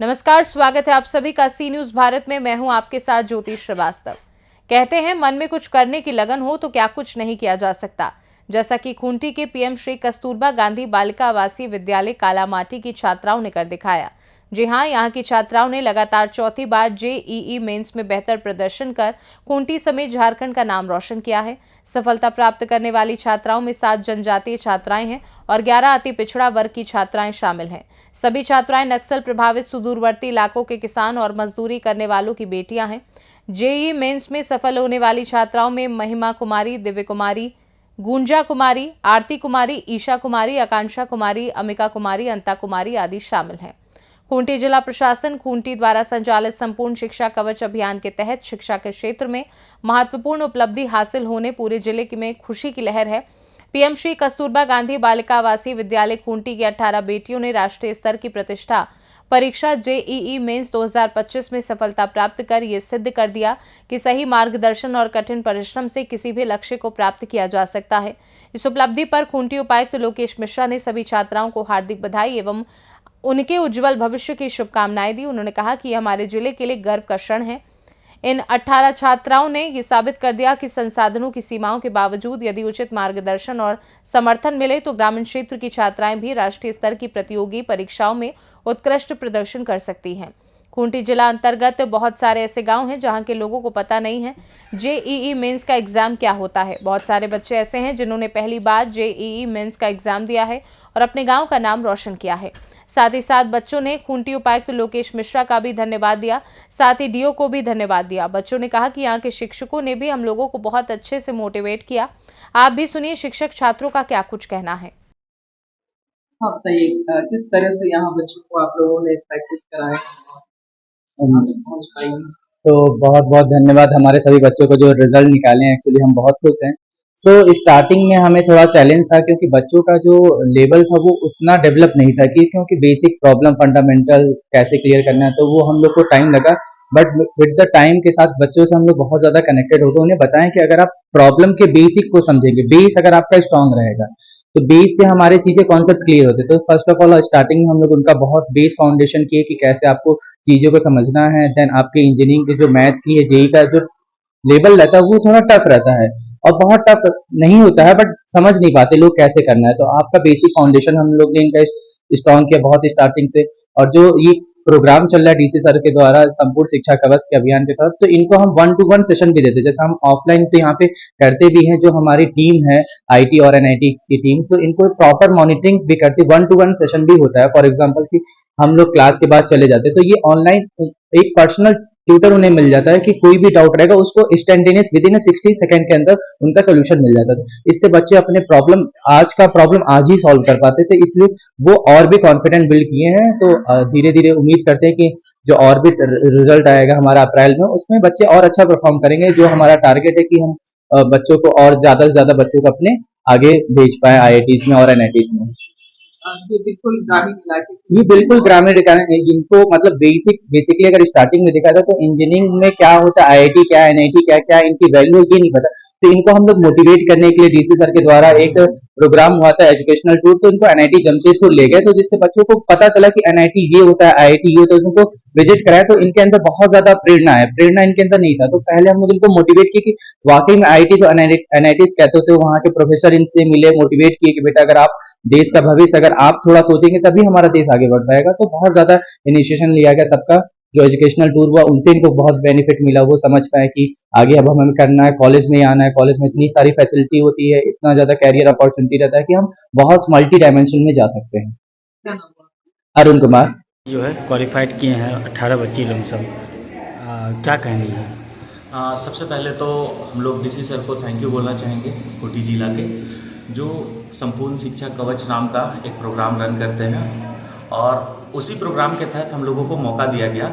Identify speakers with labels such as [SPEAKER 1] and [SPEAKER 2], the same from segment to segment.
[SPEAKER 1] नमस्कार, स्वागत है आप सभी का सी न्यूज भारत में। मैं हूं आपके साथ ज्योति श्रीवास्तव। कहते हैं मन में कुछ करने की लगन हो तो क्या कुछ नहीं किया जा सकता। जैसा कि खूंटी के पीएम श्री कस्तूरबा गांधी बालिका आवासीय विद्यालय कालामाटी की छात्राओं ने कर दिखाया। जी हां, यहां की छात्राओं ने लगातार चौथी बार जेईई मेंस में बेहतर प्रदर्शन कर खूंटी समेत झारखंड का नाम रोशन किया है। सफलता प्राप्त करने वाली छात्राओं में 7 जनजातीय छात्राएं हैं और 11 अति पिछड़ा वर्ग की छात्राएं शामिल हैं। सभी छात्राएं नक्सल प्रभावित सुदूरवर्ती इलाकों के किसान और मजदूरी करने वालों की बेटियां हैं। जेईई मेंस में सफल होने वाली छात्राओं में महिमा कुमारी, दिव्य कुमारी, गुंजा कुमारी, आरती कुमारी, ईशा कुमारी, आकांक्षा कुमारी, अमिका कुमारी, अंता कुमारी आदि शामिल हैं। खूंटी जिला प्रशासन खूंटी द्वारा संचालित संपूर्ण शिक्षा कवच अभियान के तहत शिक्षा के क्षेत्र में महत्वपूर्ण उपलब्धि हासिल होने पूरे जिले में खुशी की लहर है। पीएम श्री कस्तूरबा गांधी बालिका आवासीय विद्यालय खूंटी की 18 बेटियों ने राष्ट्रीय स्तर की प्रतिष्ठा परीक्षा जेईई मेंस 2025 में सफलता प्राप्त कर ये सिद्ध कर दिया कि सही मार्गदर्शन और कठिन परिश्रम से किसी भी लक्ष्य को प्राप्त किया जा सकता है। इस उपलब्धि पर खूंटी उपायुक्त लोकेश मिश्रा ने सभी छात्राओं को हार्दिक बधाई एवं उनके उज्जवल भविष्य की शुभकामनाएं दी। उन्होंने कहा कि हमारे जिले के लिए गर्व का क्षण है। इन 18 छात्राओं ने ये साबित कर दिया कि संसाधनों की सीमाओं के बावजूद यदि उचित मार्गदर्शन और समर्थन मिले तो ग्रामीण क्षेत्र की छात्राएं भी राष्ट्रीय स्तर की प्रतियोगी परीक्षाओं में उत्कृष्ट प्रदर्शन कर सकती हैं। खूंटी जिला अंतर्गत बहुत सारे ऐसे गांव हैं जहां के लोगों को पता नहीं है जेईई मेंस का एग्जाम क्या होता है। बहुत सारे बच्चे ऐसे हैं जिन्होंने पहली बार जेईई मेंस का एग्जाम दिया है और अपने गांव का नाम रोशन किया है। साथ ही साथ बच्चों ने खूंटी उपायुक्त लोकेश मिश्रा का भी धन्यवाद दिया, साथ ही डीओ को भी धन्यवाद दिया। बच्चों ने कहा कि यहाँ के शिक्षकों ने भी हम लोगों को बहुत अच्छे से मोटिवेट किया। आप भी सुनिए शिक्षक छात्रों का क्या कुछ कहना है।
[SPEAKER 2] हाँ बताइए, किस तरह से यहाँ बच्चों को आप लोगों ने प्रैक्टिस कराया पहुँच पाई?
[SPEAKER 3] तो बहुत बहुत धन्यवाद हमारे सभी बच्चों को जो रिजल्ट निकाले हैं। एक्चुअली हम बहुत खुश हैं। तो स्टार्टिंग में हमें थोड़ा चैलेंज था क्योंकि बच्चों का जो लेवल था वो उतना डेवलप नहीं था कि क्योंकि बेसिक प्रॉब्लम फंडामेंटल कैसे क्लियर करना है, तो वो हम लोग को टाइम लगा। बट विद द टाइम के साथ बच्चों से हम लोग बहुत ज़्यादा कनेक्टेड हो गए। उन्हें बताएं कि अगर आप प्रॉब्लम के बेसिक को समझेंगे, बेस अगर आपका स्ट्रांग रहेगा तो बेस से हमारे चीज़ें कॉन्सेप्ट क्लियर होते। तो फर्स्ट ऑफ ऑल स्टार्टिंग में हम लोग उनका बहुत बेस फाउंडेशन किए कि कैसे आपको चीज़ों को समझना है। देन आपके इंजीनियरिंग के जो मैथ की है, जेई का जो लेवल रहता है वो थोड़ा टफ रहता है और बहुत टफ नहीं होता है, बट समझ नहीं पाते लोग कैसे करना है। तो आपका बेसिक फाउंडेशन हम लोग ने इनका स्ट्रॉन्ग किया बहुत स्टार्टिंग से। और जो ये प्रोग्राम चल रहा है डीसी सर के द्वारा संपूर्ण शिक्षा कवच के अभियान के तहत, तो इनको हम 1-to-1 सेशन भी देते। जैसे हम ऑफलाइन तो यहाँ पे करते भी हैं, जो हमारी टीम है आईटी और एनआईटी की टीम, तो इनको प्रॉपर मॉनिटरिंग भी करती है। 1-to-1 सेशन भी होता है। फॉर एग्जाम्पल कि हम लोग क्लास के बाद चले जाते, तो ये ऑनलाइन एक पर्सनल ट्यूटर उन्हें मिल जाता है कि कोई भी डाउट रहेगा उसको इंस्टेंटेनियस विद इन 60 सेकंड के अंदर उनका सोल्यूशन मिल जाता है। इससे बच्चे अपने प्रॉब्लम आज ही सॉल्व कर पाते थे, इसलिए वो और भी कॉन्फिडेंट बिल्ड किए हैं। तो धीरे धीरे उम्मीद करते हैं कि जो और भी रिजल्ट आएगा हमारा अप्रैल में, उसमें बच्चे और अच्छा परफॉर्म करेंगे। जो हमारा टारगेट है कि हम बच्चों को और ज्यादा से ज्यादा बच्चों को अपने आगे भेज पाए आईआईटीज में और एनआईटीज में।
[SPEAKER 2] ये बिल्कुल ग्रामीण इलाके
[SPEAKER 3] ये बिल्कुल ग्रामीण इलाके इनको मतलब बेसिकली अगर स्टार्टिंग में देखा था तो इंजीनियरिंग में क्या होता है, आईआईटी क्या है, एनआईटी क्या क्या इनकी वैल्यू ये नहीं पता। तो इनको हम लोग मोटिवेट करने के लिए डीसी सर के द्वारा एक प्रोग्राम हुआ था एजुकेशनल टूर, तो इनको एनआईटी जमशेदपुर ले गए। तो जिससे बच्चों को पता चला कि एनआईटी ये होता है, आईआईटी ये होता है, उनको विजिट कराया। तो इनके अंदर बहुत ज्यादा प्रेरणा है, प्रेरणा इनके अंदर नहीं था। तो पहले हम लोग इनको मोटिवेट किए कि वाकई में आईआईटी जो एनआईटी कहते होते वहाँ के प्रोफेसर इनसे मिले, मोटिवेट किए कि बेटा अगर आप देश का भविष्य अगर आप थोड़ा सोचेंगे तभी हमारा देश आगे बढ़ पाएगा। तो बहुत ज्यादा इनिशिएशन लिया गया सबका। जो एजुकेशनल टूर हुआ उनसे इनको बहुत बेनिफिट मिला। वो समझ पाए कि आगे अब हमें करना है, कॉलेज में आना है, कॉलेज में इतनी सारी फैसिलिटी होती है, इतना ज्यादा कैरियर अपॉर्चुनिटी रहता है कि हम बहुत मल्टी डायमेंशन में जा सकते हैं। अरुण कुमार
[SPEAKER 4] जो है क्वालिफाइड किए हैं 18 बच्चे लमसम, क्या कहनी है?
[SPEAKER 5] सबसे पहले तो हम लोग डीसी सर को थैंक यू बोलना चाहेंगे। खूंटी जिला के जो संपूर्ण शिक्षा कवच नाम का एक प्रोग्राम रन करते हैं, और उसी प्रोग्राम के तहत हम लोगों को मौका दिया गया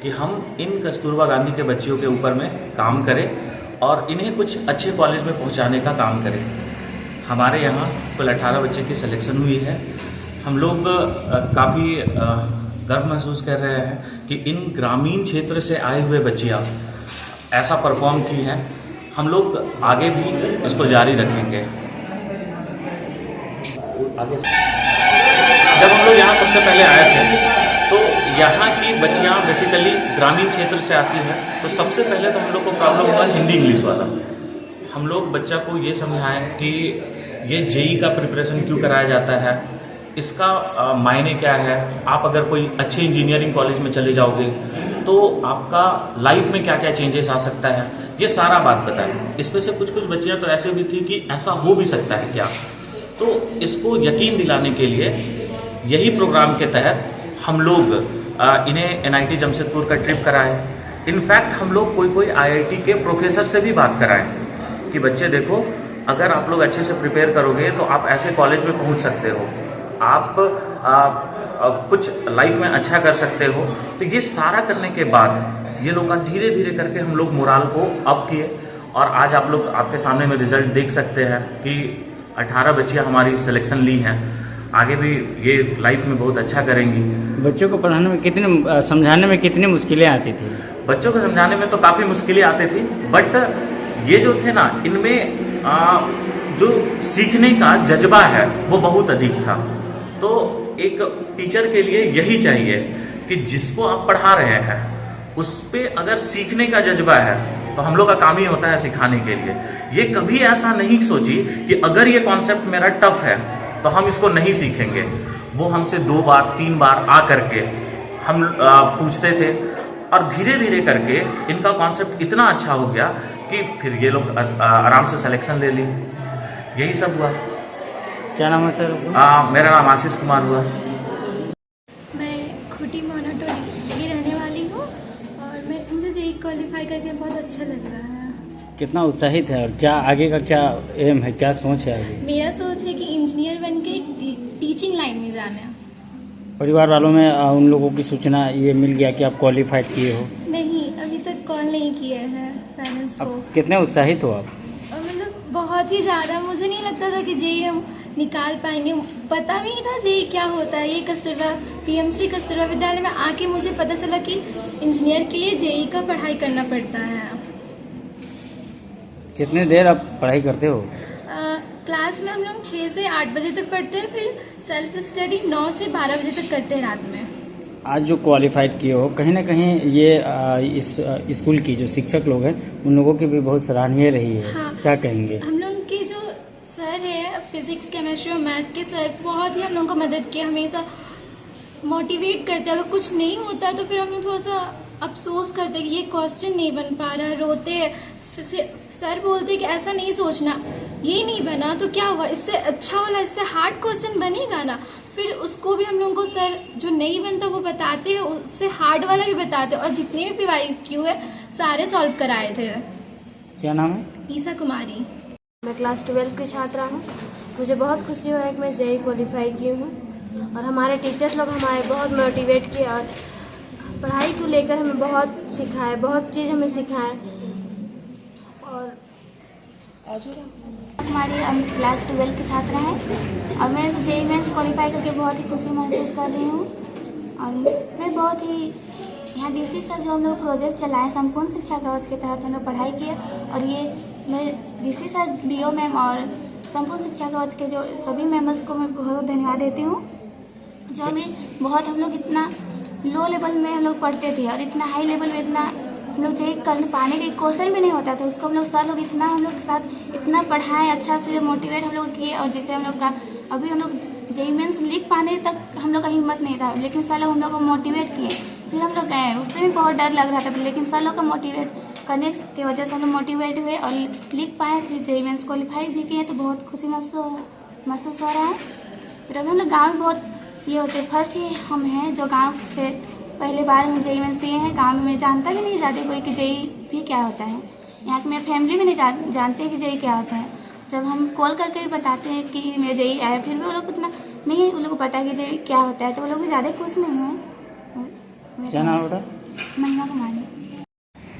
[SPEAKER 5] कि हम इन कस्तूरबा गांधी के बच्चियों के ऊपर में काम करें और इन्हें कुछ अच्छे कॉलेज में पहुंचाने का काम करें। हमारे यहाँ कुल 18 बच्चे की सिलेक्शन हुई है। हम लोग काफ़ी गर्व महसूस कर रहे हैं कि इन ग्रामीण क्षेत्र से आए हुए बच्चियाँ ऐसा परफॉर्म की हैं। हम लोग आगे भी इसको जारी रखेंगे। आगे जब हम लोग यहाँ सबसे पहले आए थे तो यहाँ की बच्चियाँ बेसिकली ग्रामीण क्षेत्र से आती हैं, तो सबसे पहले तो हम लोग को प्रॉब्लम हुआ हिंदी इंग्लिश वाला। हम लोग बच्चा को ये समझाएं कि ये जेई का प्रिपरेशन क्यों कराया जाता है, इसका मायने क्या है। आप अगर कोई अच्छे इंजीनियरिंग कॉलेज में चले जाओगे तो आपका लाइफ में क्या क्या चेंजेस आ सकता है, ये सारा बात बताएं। इसमें से कुछ कुछ बच्चियाँ तो ऐसे भी थी कि ऐसा हो भी सकता है क्या, तो इसको यकीन दिलाने के लिए यही प्रोग्राम के तहत हम लोग इन्हें NIT जमशेदपुर का ट्रिप कराए। इनफैक्ट हम लोग कोई IIT के प्रोफेसर से भी बात कराएं कि बच्चे देखो, अगर आप लोग अच्छे से प्रिपेयर करोगे तो आप ऐसे कॉलेज में पहुंच सकते हो, आप कुछ लाइफ में अच्छा कर सकते हो। तो ये सारा करने के बाद ये लोग धीरे धीरे करके हम लोग मोराल को अप किए, और आज आप लोग आपके सामने में रिजल्ट देख सकते हैं कि 18 बच्चियाँ हमारी सिलेक्शन ली हैं। आगे भी ये लाइफ में बहुत अच्छा करेंगी।
[SPEAKER 4] बच्चों को पढ़ाने में समझाने में कितनी मुश्किलें आती थी?
[SPEAKER 5] बच्चों को समझाने में तो काफ़ी मुश्किलें आती थी, बट ये जो थे ना, इनमें जो सीखने का जज्बा है वो बहुत अधिक था। तो एक टीचर के लिए यही चाहिए कि जिसको आप पढ़ा रहे हैं उस पे अगर सीखने का जज्बा है तो हम लोग का काम ही होता है सिखाने के लिए। ये कभी ऐसा नहीं सोची कि अगर ये कॉन्सेप्ट मेरा टफ है तो हम इसको नहीं सीखेंगे। वो हमसे 2 बार 3 बार आ करके हम पूछते थे, और धीरे धीरे करके इनका कॉन्सेप्ट इतना अच्छा हो गया कि फिर ये लोग आराम से सिलेक्शन ले ली। यही सब हुआ।
[SPEAKER 4] क्या नाम है सर?
[SPEAKER 5] मेरा नाम आशीष कुमार हुआ।
[SPEAKER 6] मैं खूंटी मोनोटोली की रहने वाली हूँ और मुझे जेईई क्वालिफाई करके बहुत अच्छा लग रहा है।
[SPEAKER 4] कितना उत्साहित है, और क्या आगे का क्या एम है, क्या सोच है आगे?
[SPEAKER 6] मेरा सोच है कि इंजीनियर बन के टीचिंग लाइन में जाना है।
[SPEAKER 4] परिवार वालों में उन लोगों की सूचना ये मिल गया कि आप क्वालिफाइड किए हो?
[SPEAKER 6] नहीं, अभी तक कॉल नहीं किए हैं पेरेंट्स को।
[SPEAKER 4] कितने उत्साहित हो आप?
[SPEAKER 6] और मतलब बहुत ही ज़्यादा। मुझे नहीं लगता था कि जेईई हम निकाल पाएंगे, पता भी नहीं था जेईई क्या होता है। ये कस्तूरबा PM श्री कस्तूरबा विद्यालय में आके मुझे पता चला कि इंजीनियर के लिए जेईई का पढ़ाई करना पड़ता है।
[SPEAKER 4] कितने देर आप पढ़ाई करते हो?
[SPEAKER 6] क्लास में हम लोग 6 से 8 बजे तक पढ़ते हैं, फिर सेल्फ स्टडी 9 से 12 बजे तक करते हैं रात में।
[SPEAKER 4] आज जो क्वालिफाइड किए हो, कहीं ना कहीं ये इस स्कूल की जो शिक्षक लोग हैं उन लोगों की भी बहुत सराहनीय रही है।
[SPEAKER 6] हाँ,
[SPEAKER 4] क्या कहेंगे?
[SPEAKER 6] हम लोग के जो सर है फिजिक्स केमिस्ट्री और मैथ के सर, बहुत ही हम लोग को मदद किया, हमेशा मोटिवेट करते। अगर कुछ नहीं होता है तो फिर हम लोग थोड़ा सा अफसोस करते कि ये क्वेश्चन नहीं बन पा रहा, रोते हैं। सर बोलते कि ऐसा नहीं सोचना, ये नहीं बना तो क्या हुआ, इससे अच्छा वाला, इससे हार्ड क्वेश्चन बनेगा ना। फिर उसको भी हम लोगों को सर जो नहीं बनता वो बताते हैं, उससे हार्ड वाला भी बताते हैं, और जितने भी PYQ है सारे सॉल्व कराए थे।
[SPEAKER 4] क्या नाम है?
[SPEAKER 6] ईसा कुमारी।
[SPEAKER 7] मैं क्लास 12 की छात्रा हूँ। मुझे बहुत खुशी हो रहा है कि मैं जेईई क्वालिफाई की हूँ, और हमारे टीचर्स लोग हमारे बहुत मोटिवेट किए और पढ़ाई को लेकर हमें बहुत सिखाए, बहुत चीज़ हमें सिखाएं। और
[SPEAKER 8] हमारी हम क्लास 12 की छात्रा हैं और मैं जेईई मेंस क्वालिफाई करके बहुत ही खुशी महसूस कर रही हूँ। और मैं बहुत ही यहाँ DC सर जो हम लोग प्रोजेक्ट चलाए संपूर्ण शिक्षा कवच के तहत हम लोग पढ़ाई किए, और ये मैं DC सर DO मैम और संपूर्ण शिक्षा कवच के जो सभी मेम्बर्स को मैं बहुत धन्यवाद देती हूँ, जो हमें बहुत, हम लोग इतना लो लेवल में हम लोग पढ़ते थे और इतना हाई लेवल में इतना हम लोग जेईई कर पाने का क्वेश्चन भी नहीं होता था, उसको हम लोग सर लोग इतना हम लोग के साथ इतना पढ़ाएं, अच्छा से मोटिवेट हम लोग किए, और जिससे हम लोग का अभी हम लोग जेईई मेंस लिख पाने तक हम लोग का हिम्मत नहीं था, लेकिन सर लोग हम लोग को मोटिवेट किए। फिर हम लोग गए, उससे भी बहुत डर लग रहा था, लेकिन सर लोग का मोटिवेट करने की वजह से हम लोग मोटिवेट हुए और लिख पाए। फिर जेईई मेंस क्वालिफाई भी किए, तो बहुत खुशी महसूस हो रहा है। फिर अभी हम लोग गाँव में बहुत ये होते, फर्स्ट ही हम हैं जो गाँव से पहले बार हम जेईई मेंस दिए हैं। गाँव में जानता भी नहीं ज़्यादा कोई कि जेईई भी क्या होता है। यहाँ की मेरी फैमिली भी नहीं जानते कि जेईई क्या होता है। जब हम कॉल करके भी बताते हैं कि मेरे जेईई आया, फिर भी वो लोग उतना नहीं उन लोग को पता है कि जेईई क्या होता है, तो वो लोग भी ज़्यादा खुश नहीं हुए।
[SPEAKER 4] क्या नाम है?
[SPEAKER 8] महिमा कुमारी।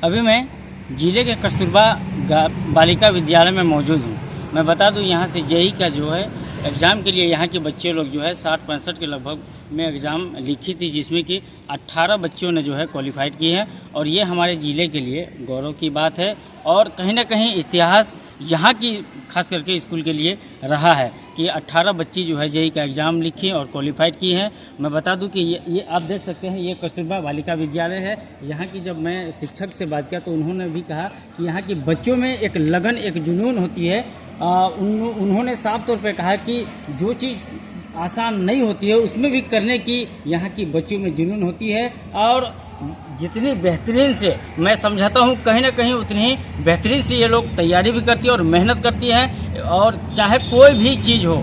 [SPEAKER 4] अभी मैं जिले के कस्तूरबा बालिका विद्यालय में मौजूद हूँ। मैं बता दूँ यहाँ से जेईई का जो है एग्ज़ाम के लिए यहाँ के बच्चे लोग जो है 60-65 के लगभग में एग्ज़ाम लिखी थी, जिसमें कि 18 बच्चों ने जो है क्वालिफाइड किए हैं, और ये हमारे ज़िले के लिए गौरव की बात है। और कहीं ना कहीं इतिहास यहाँ की खास करके स्कूल के लिए रहा है कि 18 बच्ची जो है जेईई का एग्ज़ाम लिखी और क्वालिफाइड की हैं। मैं बता दूं कि ये आप देख सकते हैं, ये कस्तूरबा बालिका विद्यालय है। यहाँ की जब मैं शिक्षक से बात किया तो उन्होंने भी कहा कि यहाँ के बच्चों में एक लगन, एक जुनून होती है। उन्होंने साफ तौर पे कहा कि जो चीज़ आसान नहीं होती है उसमें भी करने की यहाँ की बच्चों में जुनून होती है, और जितनी बेहतरीन से मैं समझाता हूँ कहीं ना कहीं उतनी ही बेहतरीन से ये लोग तैयारी भी करती है और मेहनत करती हैं। और चाहे कोई भी चीज़ हो,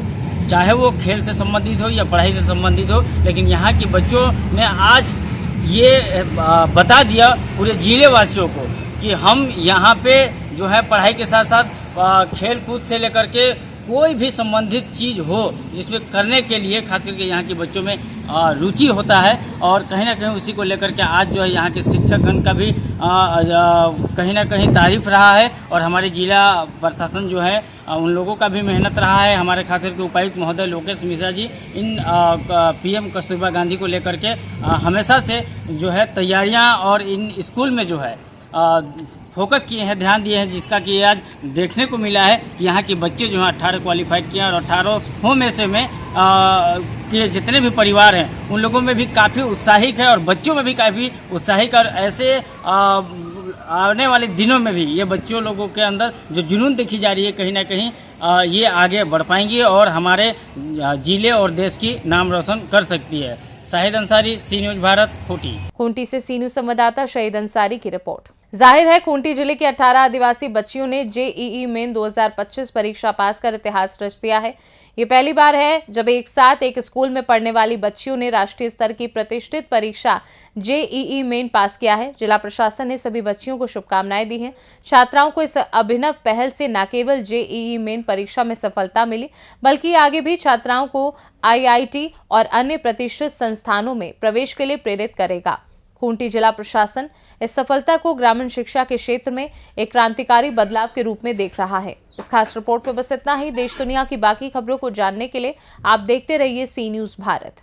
[SPEAKER 4] चाहे वो खेल से संबंधित हो या पढ़ाई से संबंधित हो, लेकिन यहाँ के बच्चों ने आज ये बता दिया पूरे जिले वासियों को कि हम यहाँ पे जो है पढ़ाई के साथ साथ खेल कूद से लेकर के कोई भी संबंधित चीज़ हो जिसमें करने के लिए खास करके यहाँ के बच्चों में रुचि होता है। और कहीं ना कहीं उसी को लेकर के आज जो है यहाँ के शिक्षकगण का भी कहीं ना कहीं तारीफ रहा है, और हमारे जिला प्रशासन जो है उन लोगों का भी मेहनत रहा है। हमारे खास करके उपायुक्त महोदय लोकेश मिश्रा जी इन पीएम कस्तूरबा गांधी को लेकर के हमेशा से जो है तैयारियाँ और इन स्कूल में जो है फोकस किए हैं, ध्यान दिए हैं, जिसका कि आज देखने को मिला है कि यहाँ के बच्चे जो हैं 18 क्वालिफाइड किए और 18 में से में के जितने भी परिवार हैं उन लोगों में भी काफ़ी उत्साहित है और बच्चों में भी काफ़ी उत्साहित, और ऐसे आने वाले दिनों में भी ये बच्चों लोगों के अंदर जो जुनून देखी जा रही है कहीं ना कहीं ये आगे बढ़ पाएंगी और हमारे जिले और देश की नाम रोशन कर सकती है। शाहिद अंसारी, सी न्यूज़ भारत, खूंटी।
[SPEAKER 1] खूंटी से सी न्यूज़ संवाददाता शाहिद अंसारी की रिपोर्ट। जाहिर है खूंटी जिले के 18 आदिवासी बच्चियों ने जेईई मेन 2025 परीक्षा पास कर इतिहास रच दिया है। ये पहली बार है जब एक साथ एक स्कूल में पढ़ने वाली बच्चियों ने राष्ट्रीय स्तर की प्रतिष्ठित परीक्षा जेईई मेन पास किया है। जिला प्रशासन ने सभी बच्चियों को शुभकामनाएं दी हैं। छात्राओं को इस अभिनव पहल से न केवल जेईई मेन परीक्षा में सफलता मिली, बल्कि आगे भी छात्राओं को आईआईटी और अन्य प्रतिष्ठित संस्थानों में प्रवेश के लिए प्रेरित करेगा। खूंटी जिला प्रशासन इस सफलता को ग्रामीण शिक्षा के क्षेत्र में एक क्रांतिकारी बदलाव के रूप में देख रहा है। इस खास रिपोर्ट में बस इतना ही। देश दुनिया की बाकी खबरों को जानने के लिए आप देखते रहिए सी न्यूज़ भारत।